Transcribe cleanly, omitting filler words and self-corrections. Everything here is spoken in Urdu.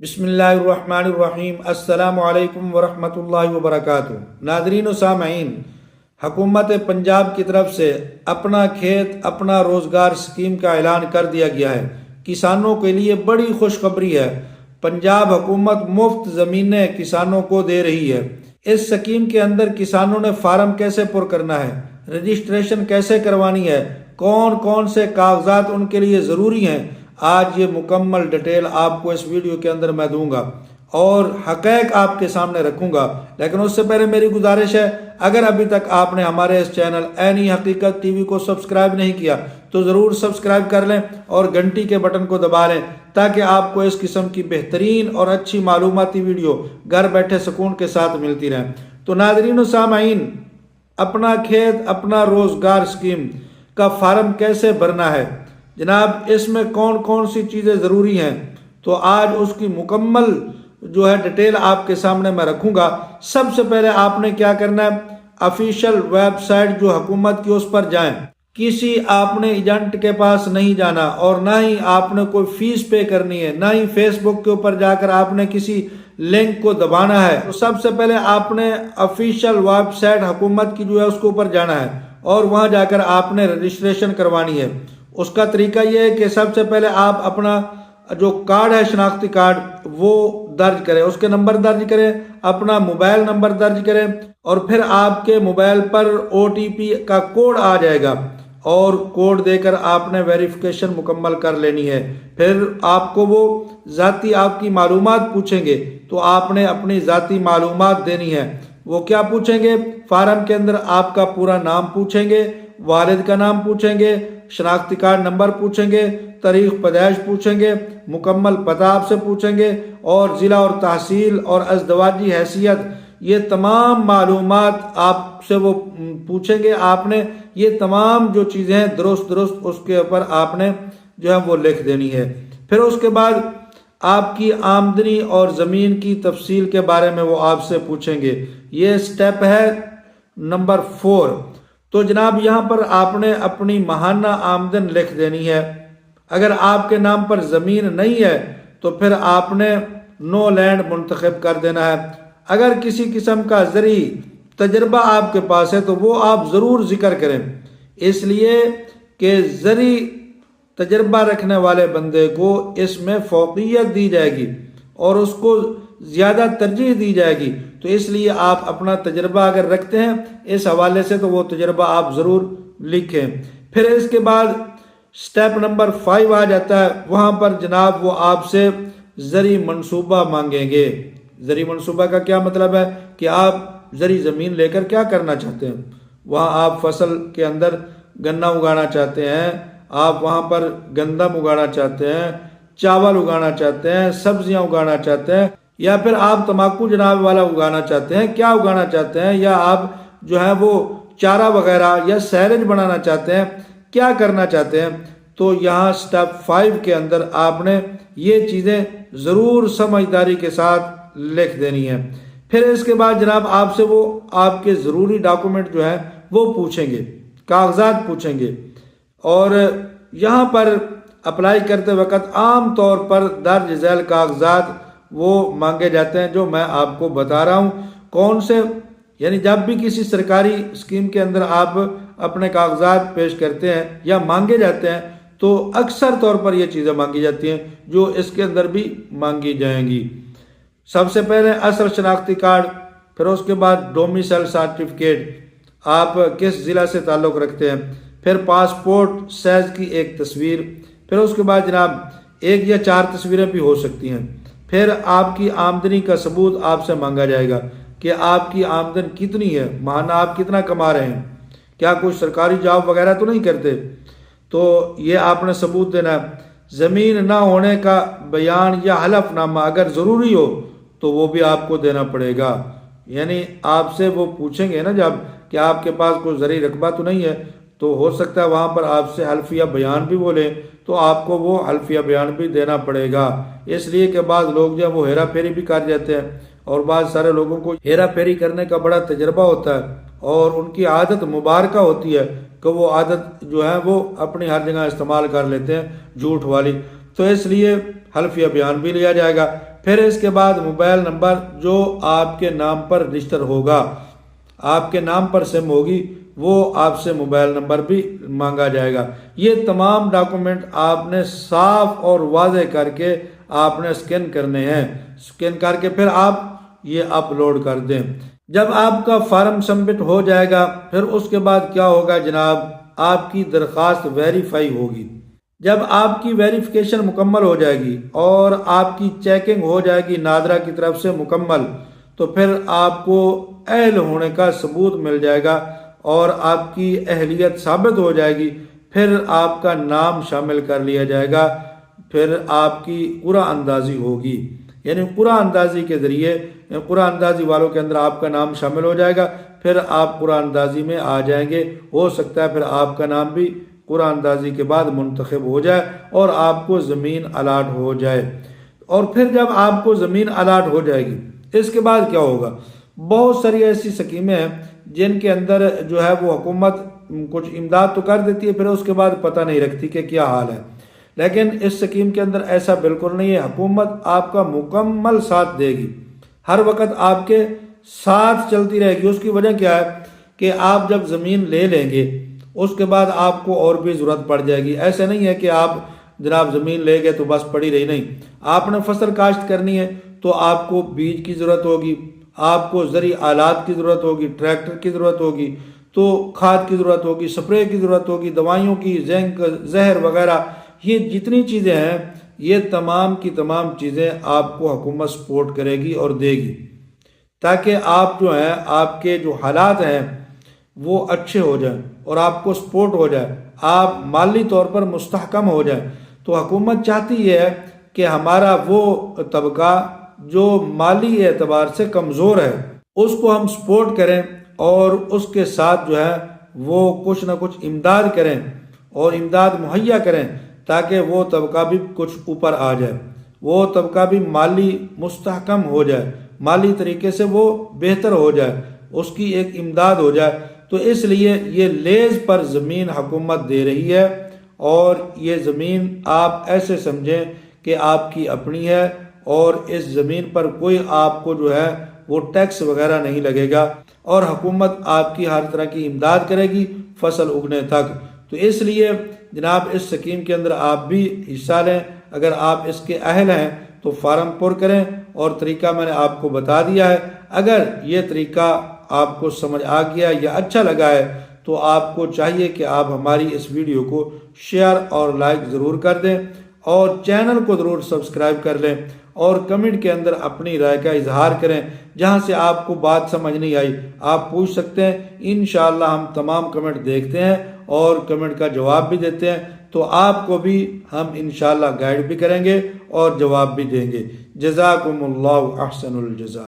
بسم اللہ الرحمن الرحیم۔ السلام علیکم ورحمۃ اللہ وبرکاتہ۔ ناظرین و سامعین، حکومت پنجاب کی طرف سے اپنا کھیت اپنا روزگار سکیم کا اعلان کر دیا گیا ہے۔ کسانوں کے لیے بڑی خوشخبری ہے۔ پنجاب حکومت مفت زمینیں کسانوں کو دے رہی ہے۔ اس سکیم کے اندر کسانوں نے فارم کیسے پر کرنا ہے، رجسٹریشن کیسے کروانی ہے، کون کون سے کاغذات ان کے لیے ضروری ہیں، آج یہ مکمل ڈیٹیل آپ کو اس ویڈیو کے اندر میں دوں گا اور حقائق آپ کے سامنے رکھوں گا۔ لیکن اس سے پہلے میری گزارش ہے، اگر ابھی تک آپ نے ہمارے اس چینل عین حقیقت ٹی وی کو سبسکرائب نہیں کیا تو ضرور سبسکرائب کر لیں اور گھنٹی کے بٹن کو دبا لیں تاکہ آپ کو اس قسم کی بہترین اور اچھی معلوماتی ویڈیو گھر بیٹھے سکون کے ساتھ ملتی رہیں۔ تو ناظرین و سامعین، اپنا کھیت اپنا روزگار سکیم کا فارم کیسے بھرنا ہے، جناب اس میں کون کون سی چیزیں ضروری ہیں، تو آج اس کی مکمل جو ہے ڈیٹیل آپ کے سامنے میں رکھوں گا۔ سب سے پہلے آپ نے کیا کرنا ہے، آفیشیل ویب سائٹ جو حکومت کی اس پر جائیں۔ کسی آپ نے ایجنٹ کے پاس نہیں جانا اور نہ ہی آپ نے کوئی فیس پے کرنی ہے، نہ ہی فیس بک کے اوپر جا کر آپ نے کسی لنک کو دبانا ہے۔ تو سب سے پہلے آپ نے آفیشیل ویب سائٹ حکومت کی جو ہے اس کے اوپر جانا ہے اور وہاں جا کر آپ نے رجسٹریشن کروانی ہے۔ اس کا طریقہ یہ ہے کہ سب سے پہلے آپ اپنا جو کارڈ ہے، شناختی کارڈ، وہ درج کریں، اس کے نمبر درج کریں، اپنا موبائل نمبر درج کریں اور پھر آپ کے موبائل پر OTP کا کوڈ آ جائے گا اور کوڈ دے کر آپ نے ویریفیکیشن مکمل کر لینی ہے۔ پھر آپ کو وہ ذاتی آپ کی معلومات پوچھیں گے تو آپ نے اپنی ذاتی معلومات دینی ہے۔ وہ کیا پوچھیں گے، فارم کے اندر آپ کا پورا نام پوچھیں گے، والد کا نام پوچھیں گے، شناختی کارڈ نمبر پوچھیں گے، تاریخ پیدائش پوچھیں گے، مکمل پتہ آپ سے پوچھیں گے اور ضلع اور تحصیل اور ازدواجی حیثیت، یہ تمام معلومات آپ سے وہ پوچھیں گے۔ آپ نے یہ تمام جو چیزیں ہیں درست اس کے اوپر آپ نے جو ہے وہ لکھ دینی ہے۔ پھر اس کے بعد آپ کی آمدنی اور زمین کی تفصیل کے بارے میں وہ آپ سے پوچھیں گے۔ یہ سٹیپ ہے نمبر 4۔ تو جناب یہاں پر آپ نے اپنی ماہانہ آمدن لکھ دینی ہے۔ اگر آپ کے نام پر زمین نہیں ہے تو پھر آپ نے نو لینڈ منتخب کر دینا ہے۔ اگر کسی قسم کا زرعی تجربہ آپ کے پاس ہے تو وہ آپ ضرور ذکر کریں، اس لیے کہ زرعی تجربہ رکھنے والے بندے کو اس میں فوقیت دی جائے گی اور اس کو زیادہ ترجیح دی جائے گی، تو اس لیے آپ اپنا تجربہ اگر رکھتے ہیں اس حوالے سے تو وہ تجربہ آپ ضرور لکھیں۔ پھر اس کے بعد سٹیپ نمبر 5 آ جاتا ہے، وہاں پر جناب وہ آپ سے زرعی منصوبہ مانگیں گے۔ زرعی منصوبہ کا کیا مطلب ہے کہ آپ زرعی زمین لے کر کیا کرنا چاہتے ہیں۔ وہاں آپ فصل کے اندر گنا اگانا چاہتے ہیں، آپ وہاں پر گندم اگانا چاہتے ہیں، چاول اگانا چاہتے ہیں، سبزیاں اگانا چاہتے ہیں، یا پھر آپ تمباکو جناب والا اگانا چاہتے ہیں، کیا اگانا چاہتے ہیں، یا آپ جو ہے وہ چارہ وغیرہ یا سیلج بنانا چاہتے ہیں، کیا کرنا چاہتے ہیں۔ تو یہاں سٹیپ 5 کے اندر آپ نے یہ چیزیں ضرور سمجھداری کے ساتھ لکھ دینی ہے۔ پھر اس کے بعد جناب آپ سے وہ آپ کے ضروری ڈاکومنٹ جو ہیں وہ پوچھیں گے، کاغذات پوچھیں گے، اور یہاں پر اپلائی کرتے وقت عام طور پر درج ذیل کاغذات وہ مانگے جاتے ہیں جو میں آپ کو بتا رہا ہوں کون سے، یعنی جب بھی کسی سرکاری اسکیم کے اندر آپ اپنے کاغذات پیش کرتے ہیں یا مانگے جاتے ہیں تو اکثر طور پر یہ چیزیں مانگی جاتی ہیں جو اس کے اندر بھی مانگی جائیں گی۔ سب سے پہلے اصل شناختی کارڈ، پھر اس کے بعد ڈومیسائل سرٹیفکیٹ، آپ کس ضلع سے تعلق رکھتے ہیں، پھر پاسپورٹ سائز کی ایک تصویر، پھر اس کے بعد جناب 1 یا 4 تصویریں بھی ہو سکتی ہیں۔ پھر آپ کی آمدنی کا ثبوت آپ سے مانگا جائے گا کہ آپ کی آمدن کتنی ہے، ماہانہ آپ کتنا کما رہے ہیں، کیا کوئی سرکاری جاب وغیرہ تو نہیں کرتے، تو یہ آپ نے ثبوت دینا ہے۔ زمین نہ ہونے کا بیان یا حلف نامہ اگر ضروری ہو تو وہ بھی آپ کو دینا پڑے گا، یعنی آپ سے وہ پوچھیں گے نا جب کہ آپ کے پاس کوئی زرعی رقبہ تو نہیں ہے، تو ہو سکتا ہے وہاں پر آپ سے حلفیہ بیان بھی بولیں تو آپ کو وہ حلفیہ بیان بھی دینا پڑے گا، اس لیے کہ بعض لوگ جو وہ ہیرا پھیری بھی کر جاتے ہیں اور بعض سارے لوگوں کو ہیرا پھیری کرنے کا بڑا تجربہ ہوتا ہے اور ان کی عادت مبارکہ ہوتی ہے کہ وہ عادت جو ہے وہ اپنی ہر جگہ استعمال کر لیتے ہیں جھوٹ والی۔ تو اس لیے حلفیہ بیان بھی لیا جائے گا۔ پھر اس کے بعد موبائل نمبر جو آپ کے نام پر رجسٹر ہوگا، آپ کے نام پر سم ہوگی، وہ آپ سے موبائل نمبر بھی مانگا جائے گا۔ یہ تمام ڈاکومنٹ آپ نے صاف اور واضح کر کے آپ نے اسکین کرنے ہیں۔ اسکین کر کے پھر آپ یہ اپلوڈ کر دیں۔ جب آپ کا فارم سبمٹ ہو جائے گا، پھر اس کے بعد کیا ہوگا جناب، آپ کی درخواست ویریفائی ہوگی۔ جب آپ کی ویریفیکیشن مکمل ہو جائے گی اور آپ کی چیکنگ ہو جائے گی نادرا کی طرف سے مکمل، تو پھر آپ کو اہل ہونے کا ثبوت مل جائے گا اور آپ کی اہلیت ثابت ہو جائے گی۔ پھر آپ کا نام شامل کر لیا جائے گا، پھر آپ کی قرعہ اندازی ہوگی، یعنی قرعہ اندازی کے ذریعے قرعہ اندازی والوں کے اندر آپ کا نام شامل ہو جائے گا۔ پھر آپ قرعہ اندازی میں آ جائیں گے۔ ہو سکتا ہے پھر آپ کا نام بھی قرعہ اندازی کے بعد منتخب ہو جائے اور آپ کو زمین الاٹ ہو جائے۔ اور پھر جب آپ کو زمین الاٹ ہو جائے گی، اس کے بعد کیا ہوگا؟ بہت ساری ایسی سکیمیں ہیں جن کے اندر جو ہے وہ حکومت کچھ امداد تو کر دیتی ہے، پھر اس کے بعد پتہ نہیں رکھتی کہ کیا حال ہے۔ لیکن اس سکیم کے اندر ایسا بالکل نہیں ہے، حکومت آپ کا مکمل ساتھ دے گی، ہر وقت آپ کے ساتھ چلتی رہے گی۔ اس کی وجہ کیا ہے کہ آپ جب زمین لے لیں گے اس کے بعد آپ کو اور بھی ضرورت پڑ جائے گی۔ ایسا نہیں ہے کہ آپ جناب زمین لے گئے تو بس پڑی رہی، نہیں، آپ نے فصل کاشت کرنی ہے تو آپ کو بیج کی ضرورت ہوگی، آپ کو زرعی آلات کی ضرورت ہوگی، ٹریکٹر کی ضرورت ہوگی، تو کھاد کی ضرورت ہوگی، سپرے کی ضرورت ہوگی، دوائیوں کی، زنک، زہر وغیرہ، یہ جتنی چیزیں ہیں یہ تمام کی تمام چیزیں آپ کو حکومت سپورٹ کرے گی اور دے گی، تاکہ آپ جو ہیں آپ کے جو حالات ہیں وہ اچھے ہو جائیں اور آپ کو سپورٹ ہو جائے، آپ مالی طور پر مستحکم ہو جائیں۔ تو حکومت چاہتی ہے کہ ہمارا وہ طبقہ جو مالی اعتبار سے کمزور ہے اس کو ہم سپورٹ کریں اور اس کے ساتھ جو ہے وہ کچھ نہ کچھ امداد کریں اور امداد مہیا کریں، تاکہ وہ طبقہ بھی کچھ اوپر آ جائے، وہ طبقہ بھی مالی مستحکم ہو جائے، مالی طریقے سے وہ بہتر ہو جائے، اس کی ایک امداد ہو جائے۔ تو اس لیے یہ لیز پر زمین حکومت دے رہی ہے، اور یہ زمین آپ ایسے سمجھیں کہ آپ کی اپنی ہے، اور اس زمین پر کوئی آپ کو جو ہے وہ ٹیکس وغیرہ نہیں لگے گا، اور حکومت آپ کی ہر طرح کی امداد کرے گی فصل اگنے تک۔ تو اس لیے جناب اس سکیم کے اندر آپ بھی حصہ لیں۔ اگر آپ اس کے اہل ہیں تو فارم پر کریں، اور طریقہ میں نے آپ کو بتا دیا ہے۔ اگر یہ طریقہ آپ کو سمجھ آ گیا یا اچھا لگا ہے تو آپ کو چاہیے کہ آپ ہماری اس ویڈیو کو شیئر اور لائک ضرور کر دیں، اور چینل کو ضرور سبسکرائب کر لیں، اور کمنٹ کے اندر اپنی رائے کا اظہار کریں۔ جہاں سے آپ کو بات سمجھ نہیں آئی آپ پوچھ سکتے ہیں، انشاءاللہ ہم تمام کمنٹ دیکھتے ہیں اور کمنٹ کا جواب بھی دیتے ہیں، تو آپ کو بھی ہم انشاءاللہ گائیڈ بھی کریں گے اور جواب بھی دیں گے۔ جزاکم اللہ احسن الجزا۔